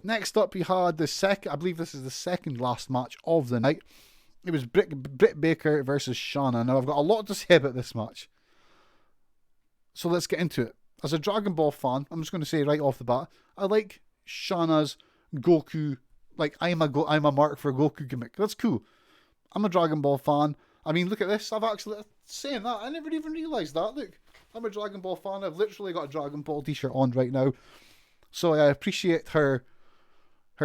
Next up, we had I believe this is the second last match of the night. It was Britt Baker versus Shanna. Now, I've got a lot to say about this match. So let's get into it. As a Dragon Ball fan, I'm just going to say right off the bat, I like Shanna's Goku, like I'm a mark for Goku gimmick. That's cool. I'm a Dragon Ball fan. I mean, look at this. I've actually, saying that, I never even realised that. Look, I'm a Dragon Ball fan. I've literally got a Dragon Ball t-shirt on right now. So I appreciate her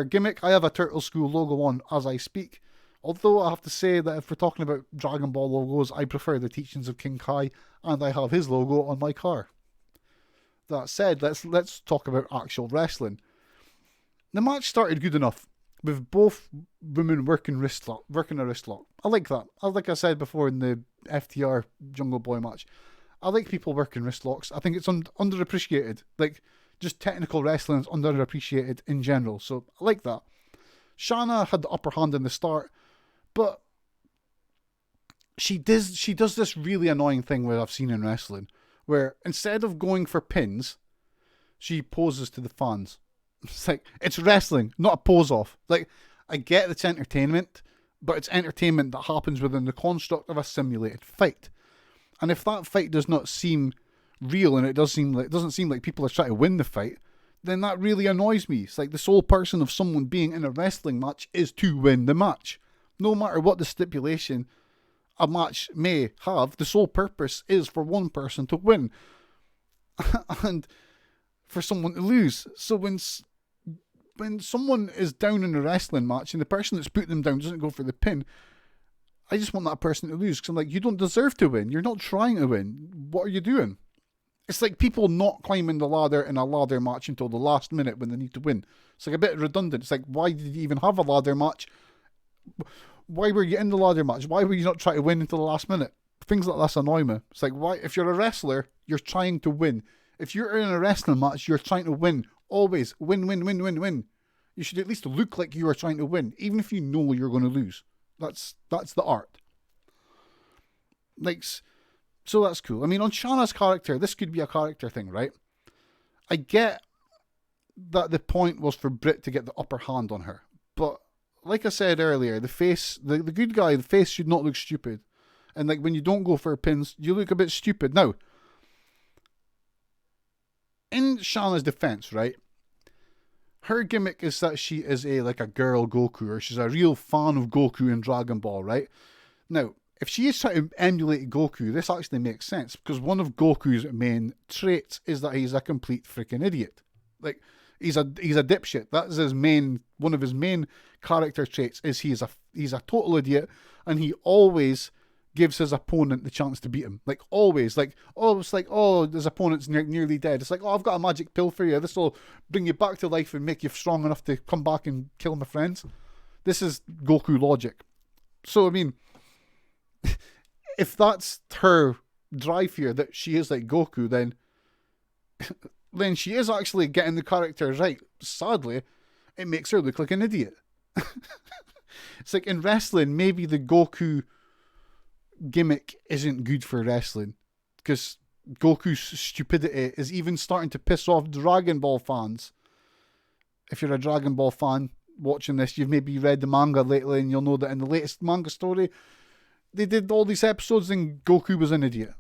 gimmick. I have a Turtle School logo on as I speak. Although I have to say that if we're talking about Dragon Ball logos, I prefer the teachings of King Kai, and I have his logo on my car. That said, let's talk about actual wrestling. The match started good enough, with both women working a wrist lock. I like that. Like I said before in the FTR Jungle Boy match, I like people working wrist locks. I think it's underappreciated. Like, just technical wrestling is underappreciated in general. So I like that. Shanna had the upper hand in the start, but she does this really annoying thing where I've seen in wrestling, where instead of going for pins, she poses to the fans. It's like, it's wrestling, not a pose off. Like, I get it's entertainment, but it's entertainment that happens within the construct of a simulated fight. And if that fight does not seem real, and it doesn't seem like people are trying to win the fight, then that really annoys me. It's like the sole person of someone being in a wrestling match is to win the match. No matter what the stipulation a match may have, the sole purpose is for one person to win and for someone to lose. So when someone is down in a wrestling match and the person that's put them down doesn't go for the pin, I just want that person to lose, because I'm like, you don't deserve to win. You're not trying to win. What are you doing? It's like people not climbing the ladder in a ladder match until the last minute when they need to win. It's like a bit redundant. It's like, why did you even have a ladder match? Why were you in the ladder match? Why were you not trying to win until the last minute? Things like this annoy me. It's like, why? If you're a wrestler, you're trying to win. If you're in a wrestling match, you're trying to win. Always win, win, win, win, win. You should at least look like you are trying to win, even if you know you're going to lose. That's the art. Like, so that's cool. I mean, on Shanna's character, this could be a character thing, right? I get that the point was for Britt to get the upper hand on her, but like I said earlier, the good guy, the face should not look stupid. And like, when you don't go for pins, you look a bit stupid. Now, in Shanna's defense, right? Her gimmick is that she is a girl Goku, or she's a real fan of Goku in Dragon Ball, right? Now, if she is trying to emulate Goku, this actually makes sense, because one of Goku's main traits is that he's a complete freaking idiot. Like, he's a dipshit. That is one of his main character traits is he's a total idiot, and he always gives his opponent the chance to beat him. Like, always. Like, his opponent's nearly dead. It's like, I've got a magic pill for you. This will bring you back to life and make you strong enough to come back and kill my friends. This is Goku logic. So, I mean, if that's her drive here, that she is like Goku, then she is actually getting the character right. Sadly, it makes her look like an idiot. It's like in wrestling, maybe the Goku gimmick isn't good for wrestling, because Goku's stupidity is even starting to piss off Dragon Ball fans. If you're a Dragon Ball fan watching this, you've maybe read the manga lately, and you'll know that in the latest manga story, they did all these episodes and Goku was an idiot.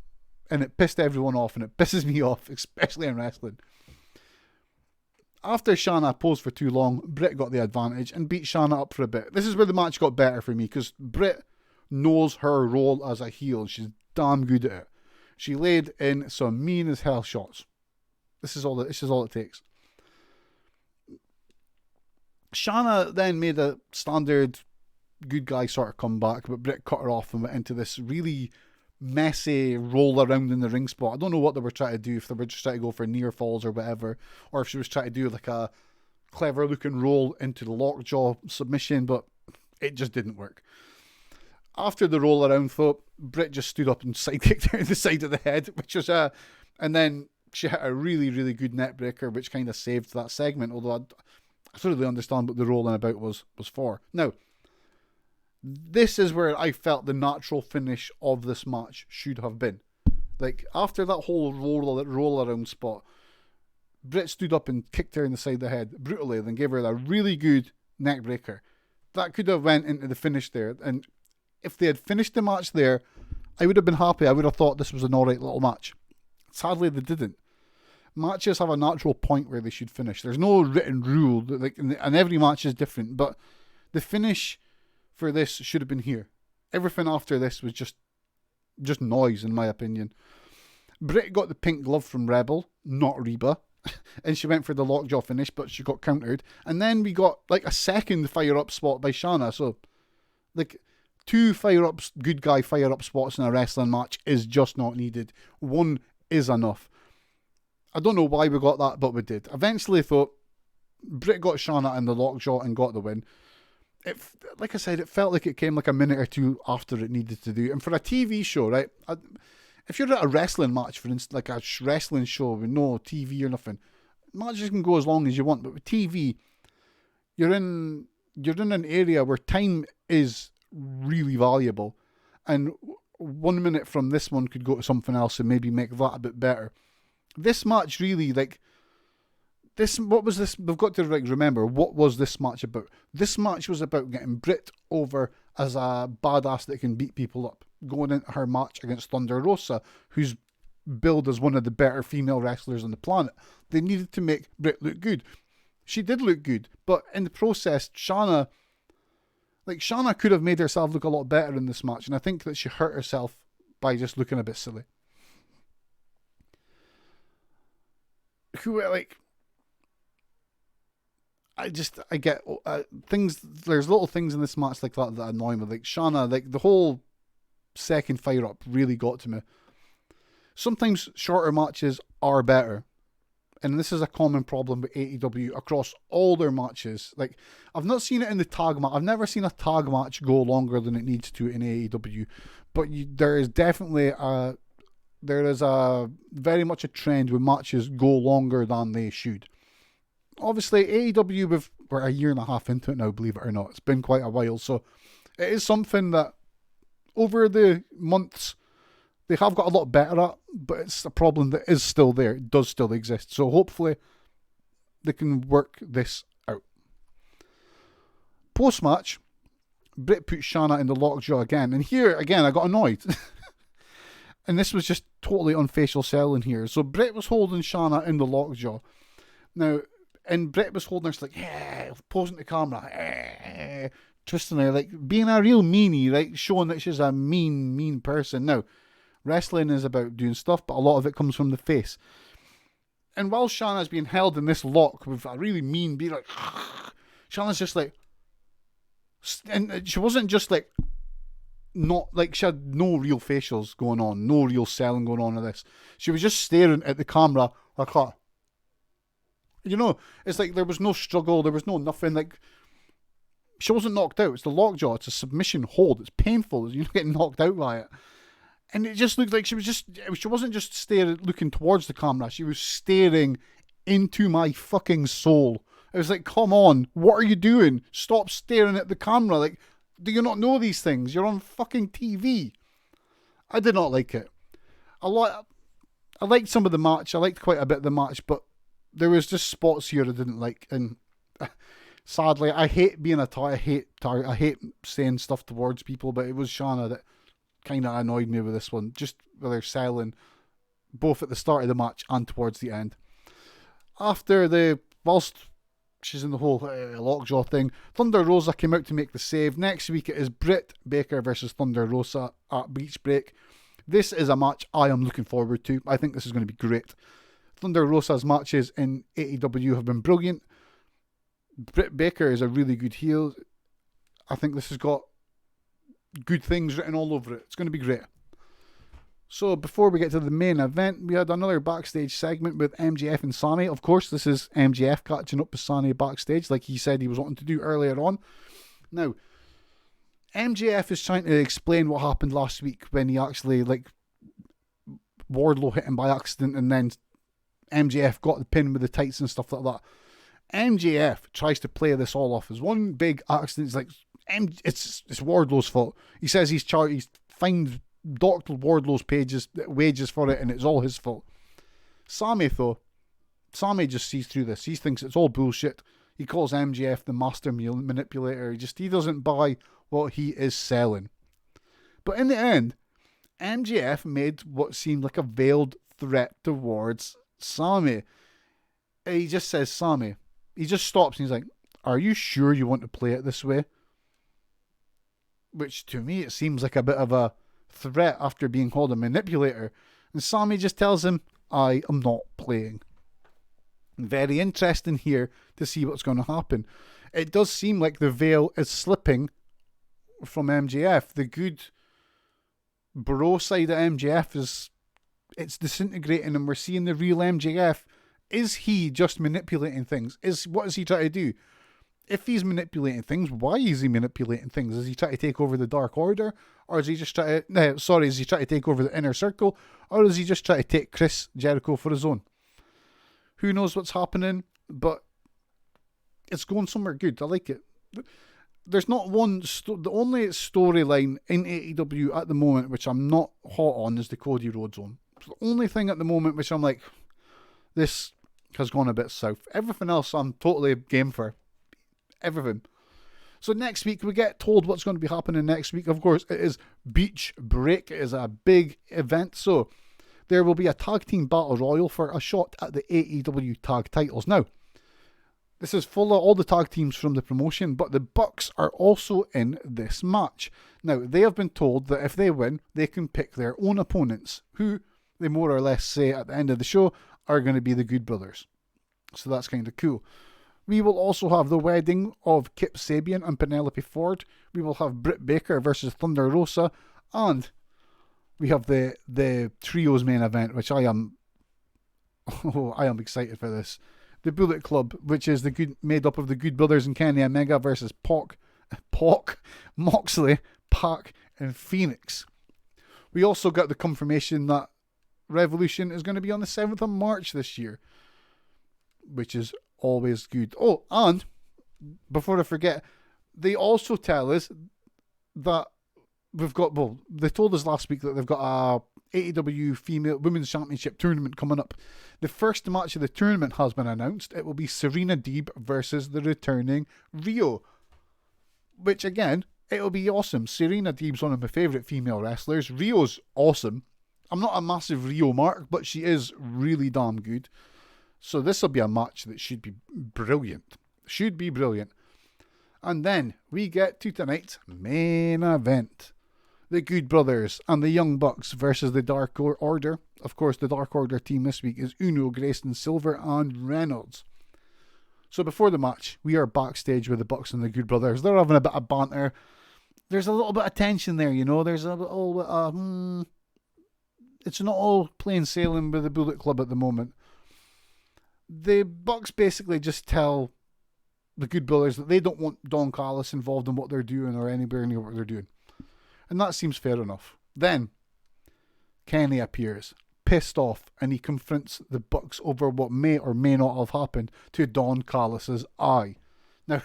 And it pissed everyone off, and it pisses me off, especially in wrestling. After Shanna posed for too long, Britt got the advantage and beat Shanna up for a bit. This is where the match got better for me, because Britt knows her role as a heel, and she's damn good at it. She laid in some mean as hell shots. This is all it takes. Shanna then made a standard good guy sort of comeback, but Britt cut her off and went into this really messy roll around in the ring spot. I don't know what they were trying to do, if they were just trying to go for near falls or whatever, or if she was trying to do like a clever looking roll into the lockjaw submission, but it just didn't work. After the roll around, though, Britt just stood up and sidekicked her in the side of the head, which was and then she hit a really, really good net breaker, which kind of saved that segment, although I don't really understand what the rolling about was for. Now, this is where I felt the natural finish of this match should have been. Like, after that whole roll around spot, Britt stood up and kicked her in the side of the head brutally, then gave her a really good neck breaker. That could have went into the finish there. And if they had finished the match there, I would have been happy. I would have thought this was an alright little match. Sadly, they didn't. Matches have a natural point where they should finish. There's no written rule, and every match is different, but the finish for this should have been here. Everything after this was just noise, in my opinion. Britt got the pink glove from Rebel, not Reba, and she went for the lockjaw finish, but she got countered. And then we got like a second fire-up spot by Shanna, so like 2 fire-ups, good guy fire-up spots in a wrestling match is just not needed. 1 is enough. I don't know why we got that, but we did. Eventually, though, Britt got Shanna in the lockjaw and got the win. Like I said, it felt like it came like a minute or 2 after it needed to do. And for a TV show, right, if you're at a wrestling match, for instance, like a wrestling show with no TV or nothing, matches can go as long as you want. But with TV, you're in an area where time is really valuable. And 1 minute from this one could go to something else and maybe make that a bit better. This match really, what was this? We've got to remember, what was this match about? This match was about getting Britt over as a badass that can beat people up, going into her match against Thunder Rosa, who's billed as one of the better female wrestlers on the planet. They needed to make Britt look good. She did look good, but in the process, Shanna could have made herself look a lot better in this match, and I think that she hurt herself by just looking a bit silly. I get things. There's little things in this match like that annoy me. Like Shanna, like the whole second fire up really got to me. Sometimes shorter matches are better, and this is a common problem with AEW across all their matches. Like I've not seen it in the tag match. I've never seen a tag match go longer than it needs to in AEW, but there is definitely a very much a trend where matches go longer than they should. Obviously, AEW, we're a year and a half into it now, believe it or not. It's been quite a while, so it is something that over the months they have got a lot better at, but it's a problem that is still there. It does still exist. So hopefully they can work this out. Post-match, Britt put Shanna in the lockjaw again, and here, again, I got annoyed. And this was just totally unfacial selling here. So Britt was holding Shanna in the lockjaw. Now, and Britt was holding her, she's like, yeah, posing to the camera, twisting her, like being a real meanie, like showing that she's a mean person. Now, wrestling is about doing stuff, but a lot of it comes from the face. And while Shanna's being held in this lock with a really mean beat, like, Shanna's just like, and she wasn't just like, not like she had no real facials going on, no real selling going on in this. She was just staring at the camera like that. You know, it's like there was no struggle, there was no nothing. Like she wasn't knocked out. It's the lockjaw. It's a submission hold. It's painful. You're not getting knocked out by it. And it just looked like she wasn't just staring, looking towards the camera. She was staring into my fucking soul. It was like, come on, what are you doing? Stop staring at the camera. Like, do you not know these things? You're on fucking TV. I did not like it. I liked some of the match. I liked quite a bit of the match, but there was just spots here I didn't like. And sadly, I hate being a target. I hate saying stuff towards people, but it was Shanna that kind of annoyed me with this one. Just with her selling, both at the start of the match and towards the end. Whilst she's in the whole lockjaw thing, Thunder Rosa came out to make the save. Next week it is Britt Baker versus Thunder Rosa at Beach Break. This is a match I am looking forward to. I think this is going to be great. Thunder Rosa's matches in AEW have been brilliant. Britt Baker is a really good heel. I think this has got good things written all over it. It's going to be great. So before we get to the main event, we had another backstage segment with MJF and Sani. Of course, this is MJF catching up with Sani backstage like he said he was wanting to do earlier on. Now, MJF is trying to explain what happened last week when he actually, Wardlow hit him by accident and then MJF got the pin with the tights and stuff like that. MJF tries to play this all off as one big accident. It's like, it's Wardlow's fault. He says he's fined Dr. Wardlow's wages for it, and it's all his fault. Sami, though, Sami just sees through this. He thinks it's all bullshit. He calls MJF the master manipulator. He doesn't buy what he is selling. But in the end, MJF made what seemed like a veiled threat towards Sami. He just says, Sami. He just stops and he's like, are you sure you want to play it this way? Which to me, it seems like a bit of a threat after being called a manipulator. And Sami just tells him, I am not playing. Very interesting here to see what's going to happen. It does seem like the veil is slipping from MJF. The good bro side of MJF it's disintegrating, and we're seeing the real MJF. Is he just manipulating things? What is he trying to do? If he's manipulating things, why is he manipulating things? Is he trying to take over the Dark Order? Or is he just trying to... is he trying to take over the Inner Circle? Or is he just trying to take Chris Jericho for his own? Who knows what's happening? But it's going somewhere good. I like it. There's not one... the only storyline in AEW at the moment which I'm not hot on is the Cody Rhodes one. It's the only thing at the moment which I'm like, this has gone a bit south. Everything else I'm totally game for. Everything. So next week we get told what's going to be happening next week. Of course, it is Beach Break. It is a big event. So there will be a tag team battle royal for a shot at the AEW tag titles. Now, this is full of all the tag teams from the promotion, but the Bucks are also in this match. Now, they have been told that if they win, they can pick their own opponents, who they more or less say at the end of the show are going to be the Good Brothers. So that's kind of cool. We will also have the wedding of Kip Sabian and Penelope Ford. We will have Britt Baker versus Thunder Rosa. And we have the trios main event, which I am excited for this. The Bullet Club, which is made up of the Good Brothers and Kenny Omega versus Pac, Moxley, Pac, and Phoenix. We also got the confirmation that Revolution is going to be on the 7th of March this year, which is always good. Oh, and before I forget, they also tell us that they told us last week that they've got a AEW Female Women's Championship tournament coming up. The first match of the tournament has been announced. It will be Serena Deeb versus the returning Rio, which again, it'll be awesome. Serena Deeb's one of my favourite female wrestlers. Rio's awesome. I'm not a massive Rio mark, but she is really damn good. So this will be a match that should be brilliant. Should be brilliant. And then we get to tonight's main event. The Good Brothers and the Young Bucks versus the Dark Order. Of course, the Dark Order team this week is Uno, Grayson, Silver, and Reynolds. So before the match, we are backstage with the Bucks and the Good Brothers. They're having a bit of banter. There's a little bit of tension there, you know. There's a little bit of... it's not all plain sailing with the Bullet Club at the moment. The Bucks basically just tell the Good Brothers that they don't want Don Callis involved in what they're doing or anywhere near what they're doing. And that seems fair enough. Then, Kenny appears, pissed off, and he confronts the Bucks over what may or may not have happened to Don Callis' eye. Now,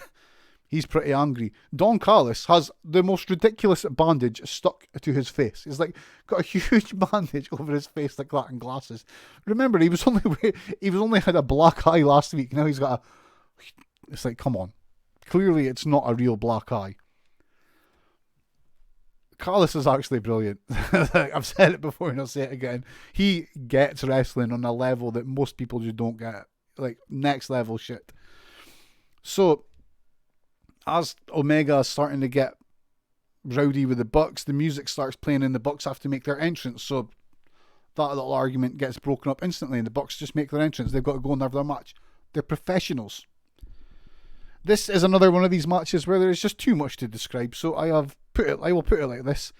he's pretty angry. Don Callis has the most ridiculous bandage stuck to his face. He's like got a huge bandage over his face like that and glasses. Remember, he was only had a black eye last week. Now he's got a... It's like, come on. Clearly it's not a real black eye. Callis is actually brilliant. I've said it before and I'll say it again. He gets wrestling on a level that most people just don't get. Like, next level shit. So... as Omega is starting to get rowdy with the Bucks, the music starts playing and the Bucks have to make their entrance. So that little argument gets broken up instantly and the Bucks just make their entrance. They've got to go and have their match. They're professionals. This is another one of these matches where there is just too much to describe. So I will put it like this.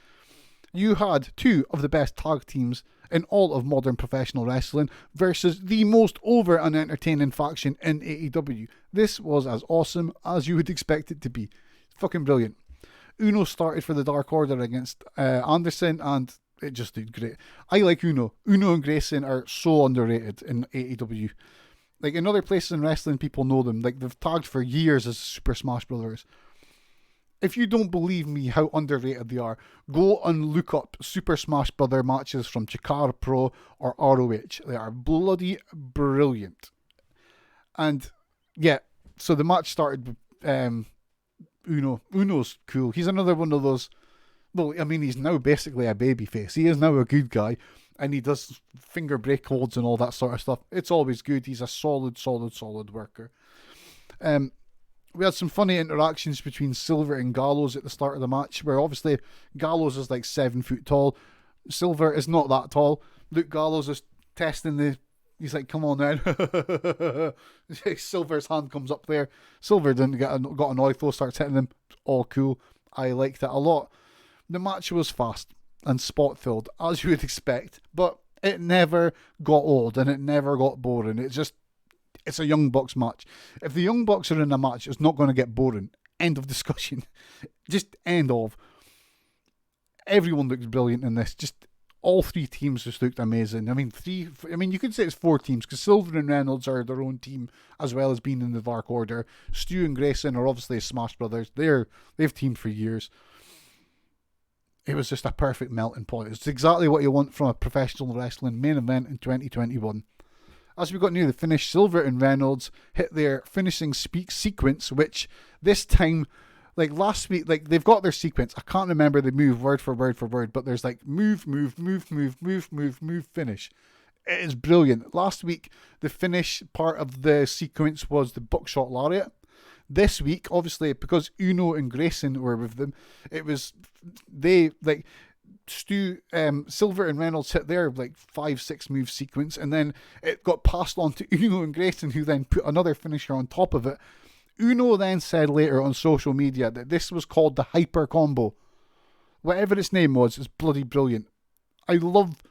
You had two of the best tag teams in all of modern professional wrestling versus the most over and entertaining faction in AEW. This was as awesome as you would expect it to be. Fucking brilliant. Uno started for the Dark Order against Anderson and it just did great. I like Uno. Uno and Grayson are so underrated in AEW. Like in other places in wrestling, people know them. Like they've tagged for years as Super Smash Brothers. If you don't believe me how underrated they are, go and look up Super Smash Brother matches from Chikara Pro or ROH. They are bloody brilliant. And yeah, so the match started with Uno. Uno's cool. He's another one of those. Well, I mean, he's now basically a babyface. He is now a good guy, and he does finger break holds and all that sort of stuff. It's always good. He's a solid worker. We had some funny interactions between Silver and Gallows at the start of the match, where obviously Gallows is like 7 foot tall. Silver is not that tall. Luke Gallows is testing the. He's like, come on now. Silver's hand comes up there. Silver got annoyed though, starts hitting him. All cool. I liked it a lot. The match was fast and spot filled, as you would expect, but it never got old and it never got boring. It's a Young Bucks match. If the Young Bucks are in a match, it's not going to get boring. End of discussion. Just end of. Everyone looks brilliant in this. Just all 3 teams just looked amazing. I mean, you could say it's 4 teams because Silver and Reynolds are their own team as well as being in the Dark Order. Stu and Grayson are obviously Smash Brothers. They've teamed for years. It was just a perfect melting pot. It's exactly what you want from a professional wrestling main event in 2021. As we got near the finish, Silver and Reynolds hit their finishing sequence, which this time, like last week, like they've got their sequence. I can't remember the move word for word, but there's like move, finish. It is brilliant. Last week, the finish part of the sequence was the buckshot lariat. This week, obviously, because Uno and Grayson were with them, it was Silver and Reynolds hit their like 5-6 move sequence, and then it got passed on to Uno and Grayson, who then put another finisher on top of it. Uno then said later on social media that this was called the Hyper Combo. Whatever its name was, it's bloody brilliant. I love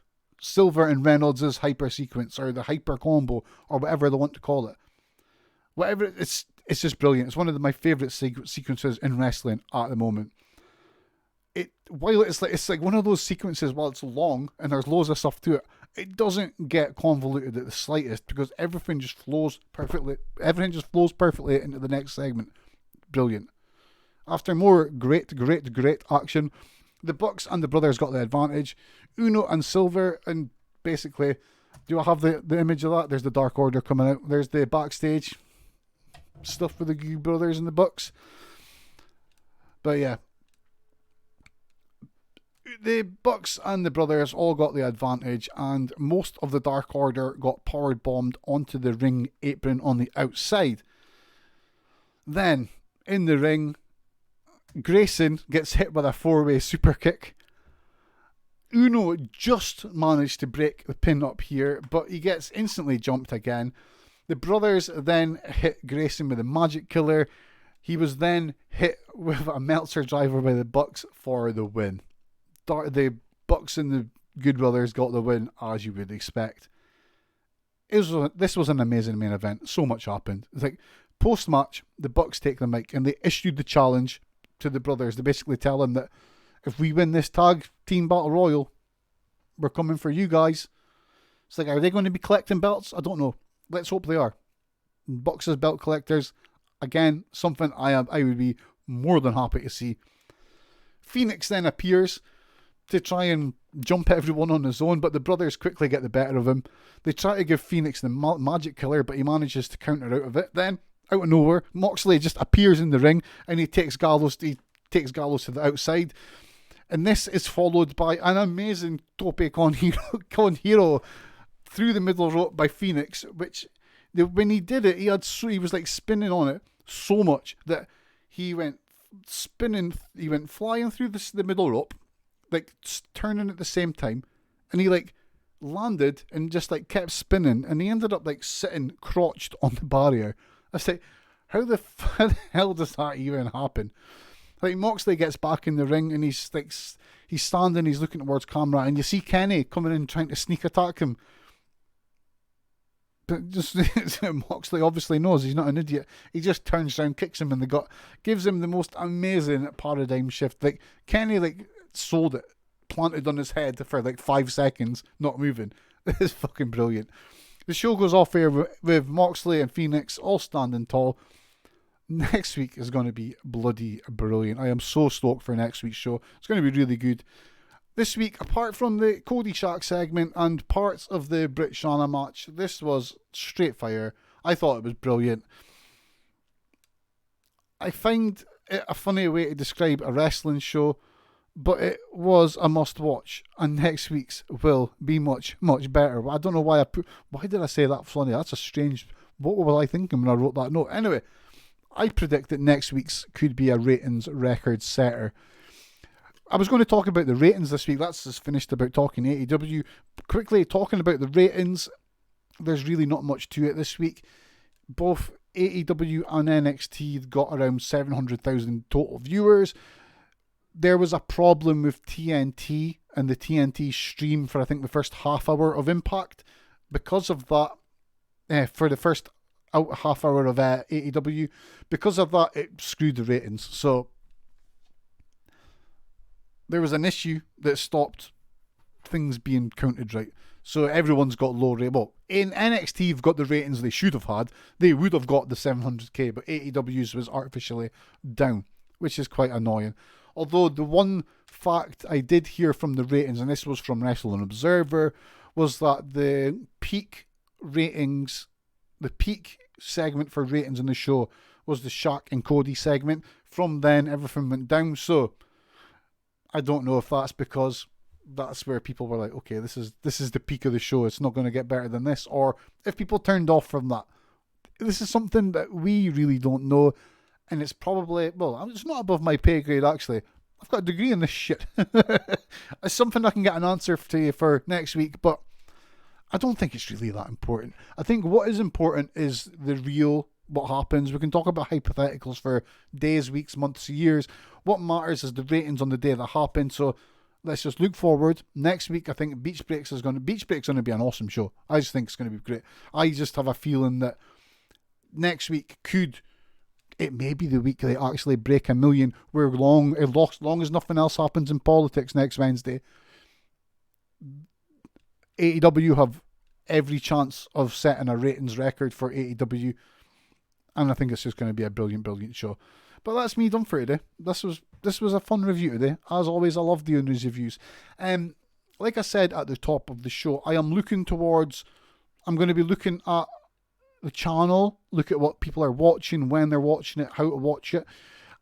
Silver and Reynolds' hyper sequence, or the Hyper Combo, or whatever they want to call it. Whatever, it's just brilliant. It's one of my favourite sequences in wrestling at the moment. While it's like one of those sequences, while it's long and there's loads of stuff to it, it doesn't get convoluted at the slightest because everything just flows perfectly. Everything just flows perfectly into the next segment. Brilliant. After more great action, the Bucks and the Brothers got the advantage. Uno and Silver, and basically, do I have the image of that? There's the Dark Order coming out. There's the backstage stuff with the Brothers and the Bucks. But yeah, the Bucks and the Brothers all got the advantage, and most of the Dark Order got power bombed onto the ring apron on the outside. Then, in the ring, Grayson gets hit with a 4-way super kick. Uno just managed to break the pin up here, but he gets instantly jumped again. The Brothers then hit Grayson with a magic killer. He was then hit with a Meltzer driver by the Bucks for the win. The Bucks and the Good Brothers got the win, as you would expect. This was an amazing main event. So much happened. It's like, post-match, the Bucks take the mic and they issued the challenge to the Brothers. They basically tell them that if we win this tag team battle royal, we're coming for you guys. It's like, are they going to be collecting belts? I don't know. Let's hope they are. Bucks as belt collectors, again, something I would be more than happy to see. Phoenix then appears to try and jump everyone on his own, but the Brothers quickly get the better of him. They try to give Phoenix the magic killer, but he manages to counter out of it. Then, out of nowhere, Moxley just appears in the ring and he takes Gallows to the outside. And this is followed by an amazing tope con hero through the middle rope by Phoenix, which when he did it, he was like spinning on it so much that he went flying through the middle rope, like turning at the same time, and he like landed and just like kept spinning, and he ended up like sitting crotched on the barrier. I was like, how the hell does that even happen? Like, Moxley gets back in the ring and he's standing, he's looking towards camera, and you see Kenny coming in trying to sneak attack him. But just Moxley obviously knows he's not an idiot. He just turns around, kicks him in the gut, gives him the most amazing paradigm shift. Like, Kenny sold it, planted on his head for 5 seconds, not moving. It's fucking brilliant. The show goes off air with Moxley and Phoenix all standing tall. Next week is going to be bloody brilliant. I am so stoked for next week's show. It's going to be really good. This week, apart from the Cody Shaq segment and parts of the Britt Shanna match, this was straight fire. I thought it was brilliant. I find it a funny way to describe a wrestling show, but it was a must-watch, and next week's will be much, much better. I don't know why why did I say that funny? That's a strange... What was I thinking when I wrote that note? Anyway, I predict that next week's could be a ratings record setter. I was going to talk about the ratings this week. That's just finished about talking AEW. Quickly, talking about the ratings, there's really not much to it this week. Both AEW and NXT got around 700,000 total viewers. There was a problem with TNT and the TNT stream for, I think, the first half hour of Impact. Because of that, for the first half hour of AEW, because of that, it screwed the ratings. So there was an issue that stopped things being counted right. So everyone's got low rate. Well, in NXT, you've got the ratings they should have had. They would have got the 700k, but AEW's was artificially down, which is quite annoying. Although the one fact I did hear from the ratings, and this was from Wrestling Observer, was that the peak ratings, the peak segment for ratings in the show was the Shaq and Cody segment. From then, everything went down. So I don't know if that's because that's where people were like, okay, this is the peak of the show, it's not going to get better than this, or if people turned off from that. This is something that we really don't know, and it's probably, well, it's not above my pay grade actually. I've got a degree in this shit. It's something I can get an answer to you for next week, but I don't think it's really that important. I think what is important is the real, what happens. We can talk about hypotheticals for days, weeks, months, years. What matters is the ratings on the day that happen. So let's just look forward. Next week, I think Beach Breaks going to be an awesome show. I just think it's going to be great. I just have a feeling that next week it may be the week they actually break 1 million. Where long as nothing else happens in politics next Wednesday, AEW have every chance of setting a ratings record for AEW, and I think it's just going to be a brilliant, brilliant show. But that's me done for today. This was a fun review today. As always, I love doing these reviews. Like I said at the top of the show, I'm going to be looking at the channel, look at what people are watching, when they're watching it, how to watch it.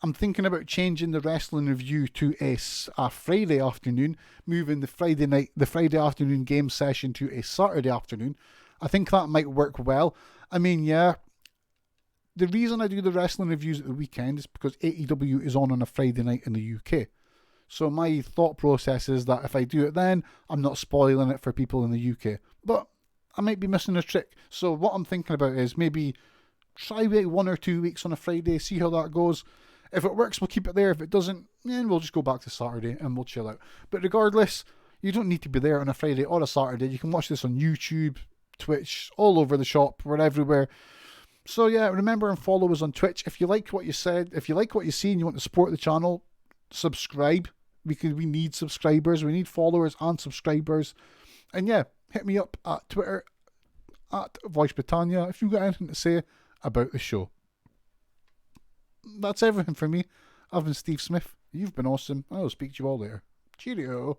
I'm thinking about changing the wrestling review to a Friday afternoon, moving the Friday afternoon game session to a Saturday afternoon. I think that might work well. I mean, yeah, the reason I do the wrestling reviews at the weekend is because AEW is on a Friday night in the UK. So my thought process is that if I do it then, I'm not spoiling it for people in the UK. But I might be missing a trick. So what I'm thinking about is maybe try wait 1 or 2 weeks on a Friday, see how that goes. If it works, we'll keep it there. If it doesn't, then we'll just go back to Saturday and we'll chill out. But regardless, you don't need to be there on a Friday or a Saturday. You can watch this on YouTube, Twitch, all over the shop. We're everywhere. So yeah, remember and follow us on Twitch. If you like what you said, if you like what you see and you want to support the channel, subscribe. We need subscribers. We need followers and subscribers. And yeah, hit me up at Twitter, at Voice Britannia, if you've got anything to say about the show. That's everything for me. I've been Steve Smith. You've been awesome. I'll speak to you all later. Cheerio.